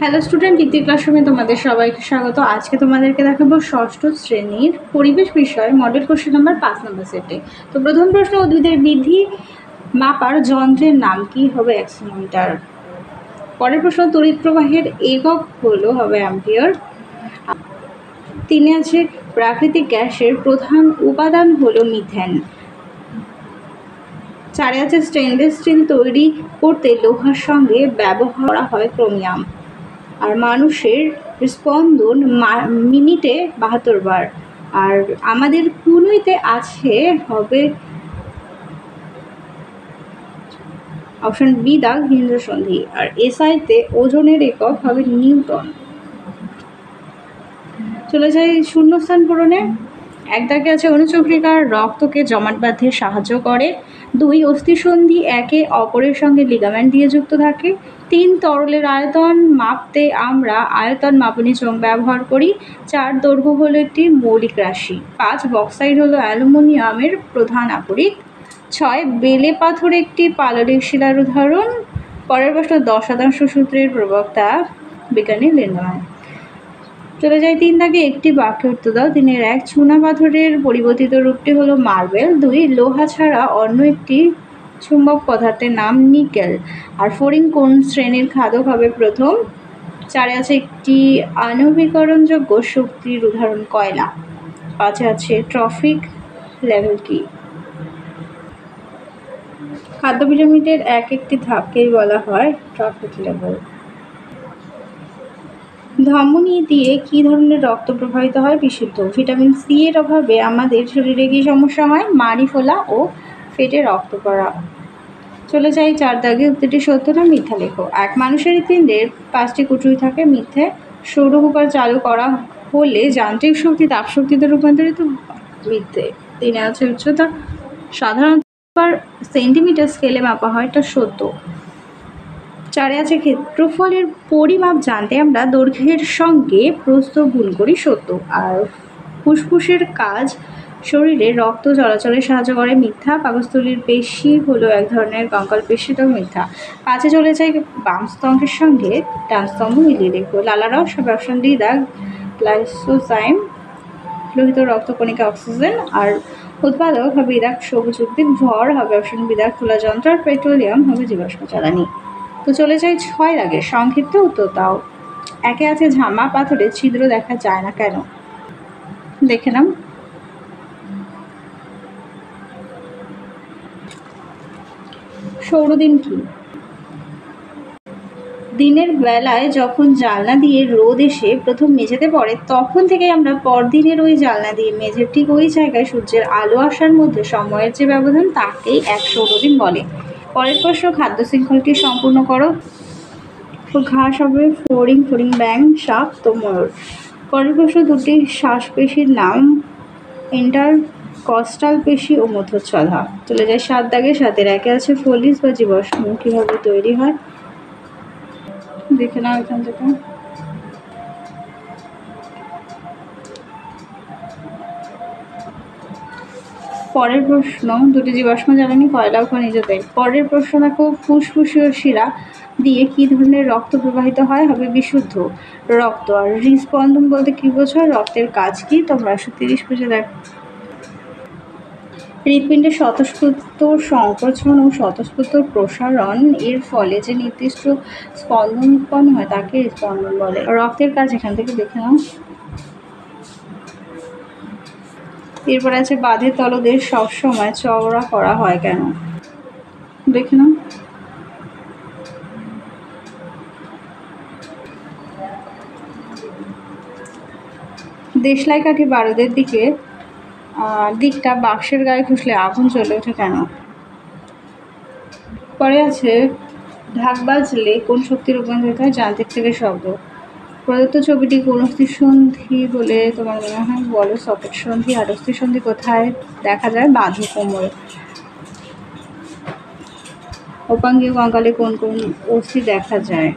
Hello student, ইতি ক্লাসরুমে তোমাদের সবাইকে স্বাগত। আজকে তোমাদেরকে দেখাবো ষষ্ঠ শ্রেণীর পরিবেশ বিষয় মডেল কোশ্চেন নাম্বার 5 নম্বর সেটে। তো প্রথম প্রশ্ন, উদ্ভিদের বৃদ্ধি মাপার যন্ত্রের নাম কি? হবে অ্যাক্সিলোমিটার। পরের প্রশ্ন, তড়িৎ প্রবাহের একক হবে অ্যাম্পিয়ার। 3 আছে প্রাকৃতিক গ্যাসের প্রধান উপাদান হলো মিথেন। 4 আছে স্টেনলেস স্টিল তৈরি করতে লোহার সঙ্গে ব্যবহার করা হয় ক্রোমিয়াম। আর মানুষের স্পন্দন মিনিটে 72 বার। আর আমাদের কুনুইতে আছে হবে অপশন বি দাগ হিন্দ্র সন্ধি। আর এসআইতে ওজনের একক হবে নিউটন। চলে যাই শূন্যস্থান পূরণে। 1 দাগে আছে অনুচক্রিকার রক্তকে জমাট বাঁধতে সাহায্য করে। 2 অস্থিসন্ধি একে অপরের সঙ্গে লিগামেন্ট দিয়ে যুক্ত থাকে। 3 তরলের আয়তন মাপতে আমরা আয়তন মাপনী চোঙ ব্যবহার করি। 4 দৈর্ঘ্য হলো একটি মৌলিক রাশি। 5 বক্সাইট হলো অ্যালুমিনিয়ামের প্রধান আকরিক। 6 বেলে পাথর একটি পাললিক শিলার উদাহরণ। পরের প্রশ্ন, 10% সূত্রের প্রবক্তা বিজ্ঞানী লিন্ডম্যান। চলে যায় 3 দাগে একটি বাক্যে উত্তর দাও। 3 1 চুনা পাথরের পরিবর্তিত রূপটি হলো মার্বেল। 2 লোহা ছাড়া অন্য একটি চুম্বক পদার্থের নাম নিকেল। আর ফড়িং কোন শ্রেণীর খাদক হবে? প্রথম। 4 আছে একটি আণবিকরণযোগ্য শক্তির উদাহরণ কয়লা। 5 আছে ট্রফিক লেভেল কি? খাদ্য পিরামিডের একটি ধাপকেই বলা হয় ট্রফিক লেভেল। ধমনী দিয়ে কি ধরনের রক্ত প্রবাহিত হয়? বিশুদ্ধ। ভিটামিন সি এর অভাবে আমাদের শরীরে কি সমস্যা হয়? মাড়ি ফোলা ও পেটে রক্ত পড়া। চলে যাই 4 দাগে, উত্তরটি সত্য না মিথ্যা লেখো। 1 মানুষের হৃৎপিণ্ডের 5টি কুঠুরি থাকে। মিথ্যে। সৌর কুকার চালু করা হলে যান্ত্রিক শক্তি তাপ শক্তিতে রূপান্তরিত হয়। মিথ্যে। 3 আছে উচ্চতা সাধারণত সেন্টিমিটার স্কেলে মাপা হয়। এটা সত্য। 4 আছে ক্ষেত্রফলের পরিমাপ জানতে আমরা দৈর্ঘ্যের সঙ্গে প্রস্থ গুণ করি। সত্য। আর ফুসফুসের কাজ শরীরে রক্ত চলাচলে সাহায্য করে। মিথ্যা। পাকস্থলীর পেশি হলো এক ধরনের কঙ্কাল পেশি। তো মিথ্যা। 5 চলে যায় বাম স্তম্ভের সঙ্গে ডান স্তম্ভ মিলিয়ে লেখো। লালারস হবে অপশন ডি দাগ লাইসোজাইম, লোহিত রক্তকণিকা অক্সিজেন। আর উৎপাদক হবে দাগ সবুজ উদ্ভিদ। ভর হবে অপশন বি দাগ খোলা যন্ত্র। আর পেট্রোলিয়াম হবে জীবাশ্ম জ্বালানি। তো চলে যাই 6 দাগে, সংক্ষিপ্ত উত্তর দাও। 1 আছে ঝামা পাথরে ছিদ্র দেখা যায় না কেন? দেখে নাও। সৌরদিন কি? দিনের বেলায় যখন জানলা দিয়ে রোদ এসে প্রথম মেঝেতে পড়ে তখন থেকে আমরা পরদিনের ওই জানলা দিয়ে মেঝের ঠিক ওই জায়গায় সূর্যের আলো আসার মধ্যে সময়ের যে ব্যবধান তাকেই 1 সৌরদিন বলে। পরের প্রশ্ন, খাদ্য শৃঙ্খলটি সম্পূর্ণ করো। ঘাস হবে ফড়িং, ব্যাং, সাপ, তো ময়ূর। পরের প্রশ্ন, 2টি শ্বাসপেশির নাম ইন্টারকস্টাল পেশি ও মধ্যচ্ছদা। চলে যায় 7 দাগে। 7-এর 1 আছে ফলিস বা জীবাশ্ম কীভাবে তৈরি হয়? দেখে নাও এখান থেকে। পরের প্রশ্ন, 2টি জীবাশ্ম জ্বালানি কয়লা ও খনিজ তেল। পরের প্রশ্ন দেখো, ফুসফুসীয় শিরা দিয়ে কি ধরনের রক্ত প্রবাহিত হয়? হবে বিশুদ্ধ রক্ত। আর হৃদস্পন্দন বলতে কি বোঝো? রক্তের কাজ কি? তোমরা 130 পেজে দেখো। হৃৎপিণ্ডের স্বতঃস্ফূর্ত সংকোচন ও স্বতঃস্ফূর্ত প্রসারণ এর ফলে যে নির্দিষ্ট স্পন্দন উৎপন্ন হয় তাকে স্পন্দন বলে। রক্তের কাজ এখান থেকে দেখে নাও। এরপর আছে বাঁধের তলদেশ সবসময় চওড়া করা হয় কেন? দেখে নাও। দেশলাই কাঠি বারুদের দিকটা বাক্সের গায়ে ঘষলে আগুন জ্বলে ওঠে কেন? পরে আছে ঢাক বাজলে কোন শক্তি রূপান্তরিত হয়? যান্ত্রিক থেকে শব্দ। প্রদত্ত ছবিটি কোন অস্থিসন্ধি বলে তোমার মনে হয়? বলো। সকেট সন্ধি। আর অস্থিসন্ধি কোথায় দেখা যায়? বাঁধ কোমরে। উপাঙ্গীয় কঙ্কালে কোন কোন অস্থি দেখা যায়?